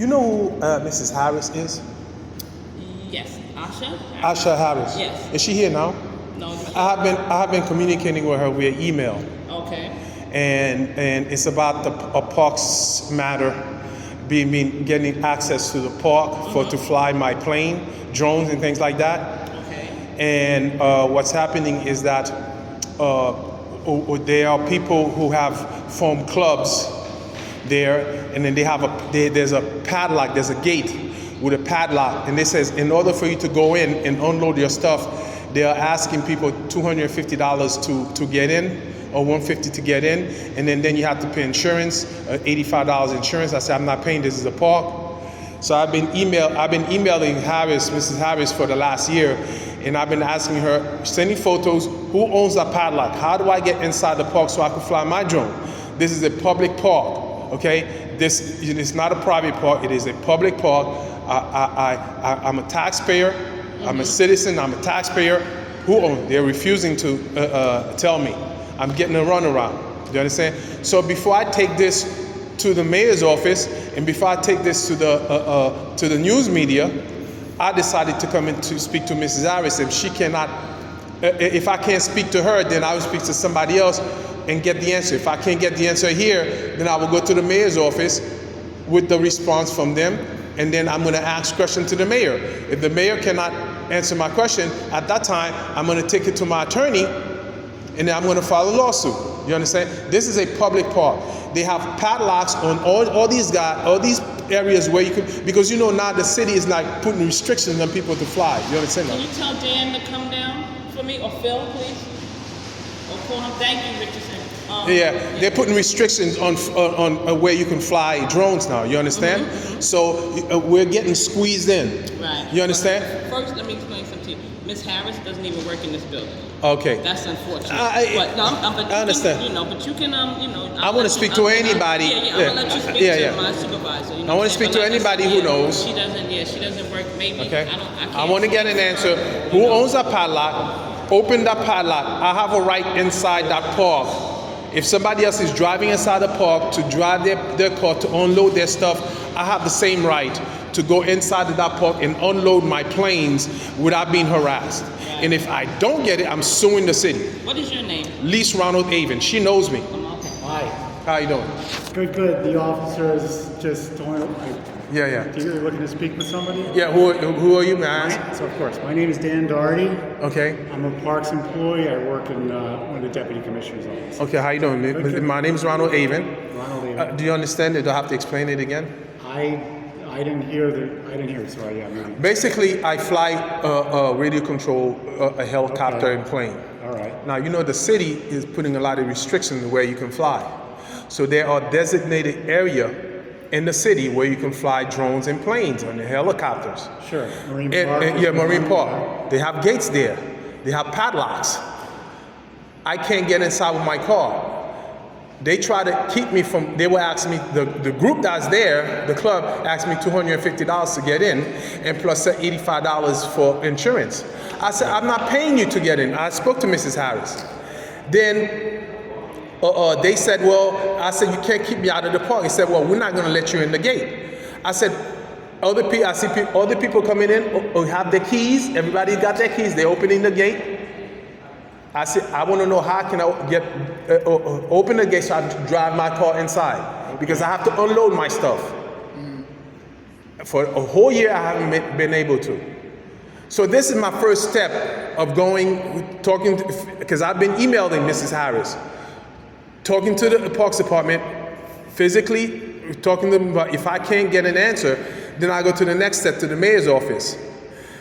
You know who Mrs. Harris is? Yes, Asha. Asha Harris. Yes. Is she here now? No. I have been communicating with her via email, Okay. and it's about a parks matter, getting access to the park to fly my plane, drones and things like that. Okay. And what's happening is that there are people who have formed clubs there, and then there's a padlock, there's a gate with a padlock, and it says in order for you to go in and unload your stuff, they are asking people $250 to get in, or $150 to get in, and then you have to pay insurance, $85 insurance. I said, I'm not paying, this is a park. So I've been emailing Mrs. Harris for the last year, and I've been asking her, sending photos, who owns that padlock? How do I get inside the park so I can fly my drone? This is a public park, okay? This is not a private park, it is a public park. I'm a taxpayer, I'm a citizen, I'm a taxpayer. Who owns? They're refusing to tell me. I'm getting a runaround. Do you understand? So before I take this to the mayor's office, and before I take this to the news media, I decided to come in to speak to Mrs. Harris. If she cannot, if I can't speak to her, then I will speak to somebody else and get the answer. If I can't get the answer here, then I will go to the mayor's office with the response from them, and then I'm going to ask question to the mayor. If the mayor cannot answer my question, at that time, I'm going to take it to my attorney, and then I'm going to file a lawsuit. You understand? This is a public park. They have padlocks on all these areas where you could, because you know now the city is like putting restrictions on people to fly. You understand that? Can you tell Dan to come down for me, or Phil, please? Or call him. Thank you, Richardson. They're putting restrictions on where you can fly drones now. You understand? So we're getting squeezed in. Right. You understand? But first, let me explain something to you. Ms. Harris doesn't even work in this building. Okay. That's unfortunate. But I understand. But you can, I want to speak to anybody. I'm gonna let you speak to my supervisor. I want to speak to anybody who knows. She doesn't work. Maybe. Okay. I want to get an answer. Who owns that padlock? Open that padlock. I have a right inside that park. If somebody else is driving inside the park to drive their car to unload their stuff, I have the same right to go inside of that park and unload my planes without being harassed. Right. And if I don't get it, I'm suing the city. What is your name? Lise Ronald Avon. She knows me. Okay. Hi. How you doing? Good, good. The officer is just told Yeah. You're looking to speak with somebody? Yeah, who are you, man? So, of course, my name is Dan Doherty. Okay. I'm a parks employee. I work in one of the deputy commissioner's office. Okay, how you doing? Good. My name is Ronald Avon. Ronald Avon. Do you understand it? Do I have to explain it again? I didn't hear it, sorry, yeah, maybe. Basically, I fly radio control, a helicopter and plane. All right. Now, you know the city is putting a lot of restrictions where you can fly. So there are designated area in the city where you can fly drones and planes and helicopters. Sure. Marine Park. Marine Park. They have gates there. They have padlocks. I can't get inside with my car. They try to keep me from, they were asking me, the group that's there, the club, asked me $250 to get in, and plus $85 for insurance. I said, I'm not paying you to get in. I spoke to Mrs. Harris. Then they said, well, I said, you can't keep me out of the park. He said, well, we're not going to let you in the gate. I said, I see other people coming in who have their keys. Everybody got their keys. They're opening the gate. I said, I want to know how can I get open the gate so I can drive my car inside, because I have to unload my stuff. For a whole year, I haven't been able to. So this is my first step of talking, because I've been emailing Mrs. Harris, talking to the Parks Department, physically talking to them about if I can't get an answer, then I go to the next step, to the mayor's office.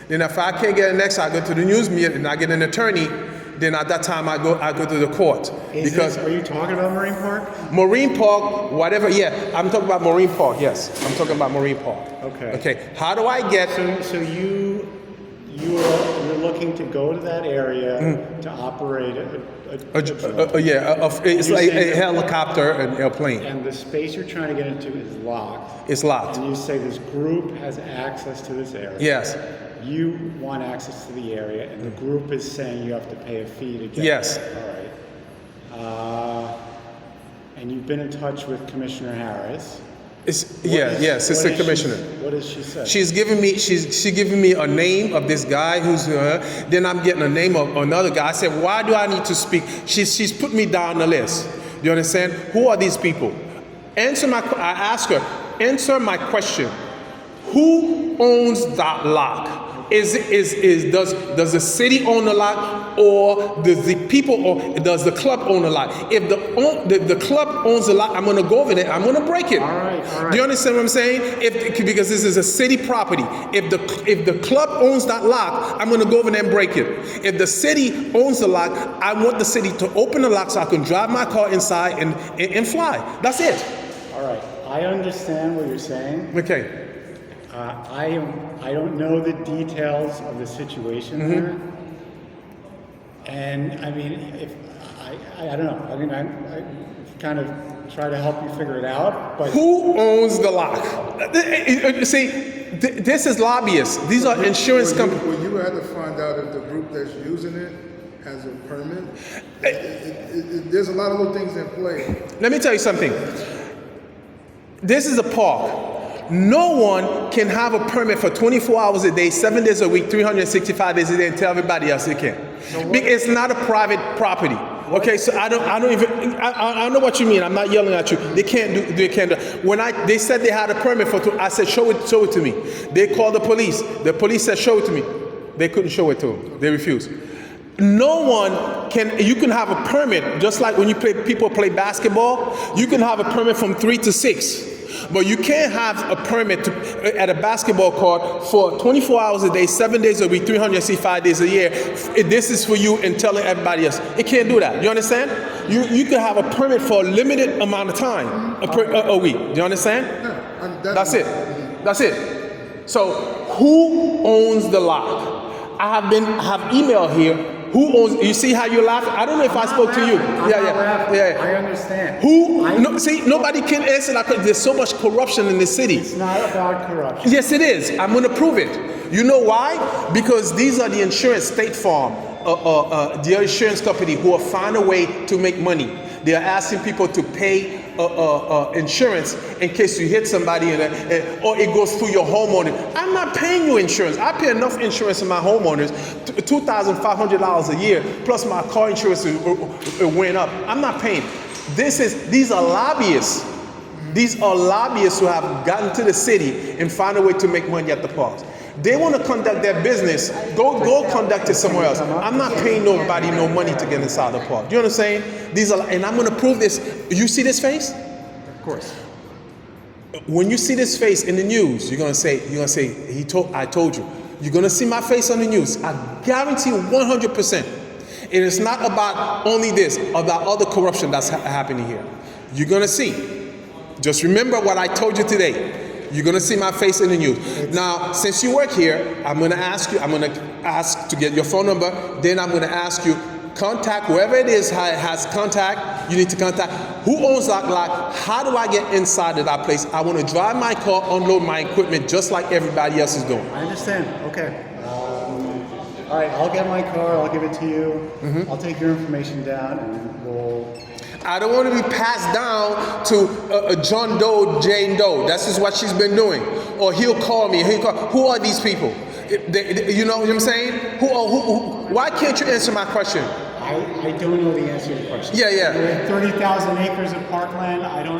Then if I can't get an answer, I go to the news media and I get an attorney. Then at that time I go to the court. Are you talking about Marine Park? Marine Park, whatever, yeah. I'm talking about Marine Park, yes. I'm talking about Marine Park. Okay. Okay, how do I get... So you're looking to go to that area to operate it's like a helicopter and airplane. And the space you're trying to get into is locked. It's locked. And you say this group has access to this area. Yes. You want access to the area, and the group is saying you have to pay a fee to get yes. there. All right. And you've been in touch with Commissioner Harris. Assistant commissioner. What does she say? She's giving me a name of this guy who's then I'm getting a name of another guy. I said, why do I need to speak? She's put me down the list. Do you understand? Who are these people? I ask her, answer my question. Who owns that lot? Does the city own the lot, or does the people, or does the club own the lot? If the club owns the lot, I'm going to go over there. I'm going to break it. All right. Do you understand what I'm saying? Because this is a city property. If the club owns that lot, I'm going to go over there and break it. If the city owns the lot, I want the city to open the lot so I can drive my car inside and fly. That's it. All right. I understand what you're saying. Okay. I don't know the details of the situation there, and I mean, if I don't know. I mean, I kind of try to help you figure it out. But who owns the lot? See, this is lobbyists. These are insurance companies. Will you have to find out if the group that's using it has a permit? There's a lot of little things in play. Let me tell you something. This is a park. No one can have a permit for 24 hours a day, 7 days a week, 365 days a day, and tell everybody else they can. It's not a private property. Okay, so I know what you mean. I'm not yelling at you. They can't do. When they said they had a permit I said show it to me. They called the police. The police said show it to me. They couldn't show it to them. They refused. No one can. You can have a permit just like when people play basketball. You can have a permit from 3 to 6. But you can't have a permit at a basketball court for 24 hours a day, 7 days a week, 365 days a year. This is for you and telling everybody else. It can't do that. You understand? You can have a permit for a limited amount of time, a week. Do you understand? No, that's it. That's it. So who owns the lot? I have email here. Who owns? You see how you laugh? I don't know if I spoke to you. Yeah. I understand. Nobody can answer that because there's so much corruption in the city. It's not about corruption. Yes, it is. I'm going to prove it. You know why? Because these are the insurance, State Farm, the insurance company who will find a way to make money. They are asking people to pay insurance in case you hit somebody or it goes through your homeowner. I'm not paying you insurance. I pay enough insurance in my homeowners, $2,500 a year, plus my car insurance went up. I'm not paying. These are lobbyists. These are lobbyists who have gotten to the city and found a way to make money at the parks. They want to conduct their business. Go conduct it somewhere else. I'm not paying nobody no money to get inside the park. Do you understand? And I'm going to prove this. You see this face? Of course. When you see this face in the news, you're going to say, I told you. You're going to see my face on the news. I guarantee you 100%. It is not about only this, about all the corruption that's happening here. You're going to see. Just remember what I told you today. You're going to see my face in the news. Now, since you work here, I'm going to ask to get your phone number. Then I'm going to ask you, contact whoever it is has contact. You need to contact. Who owns that lot? How do I get inside of that place? I want to drive my car, unload my equipment just like everybody else is doing. I understand. Okay. All right, I'll get my car. I'll give it to you. I'll take your information down and we'll... I don't want to be passed down to John Doe, Jane Doe. That's just what she's been doing. Or he'll call me. Who are these people? You know what I'm saying? Why can't you answer my question? I don't know the answer to the question. Yeah. There are 30,000 acres of parkland. I don't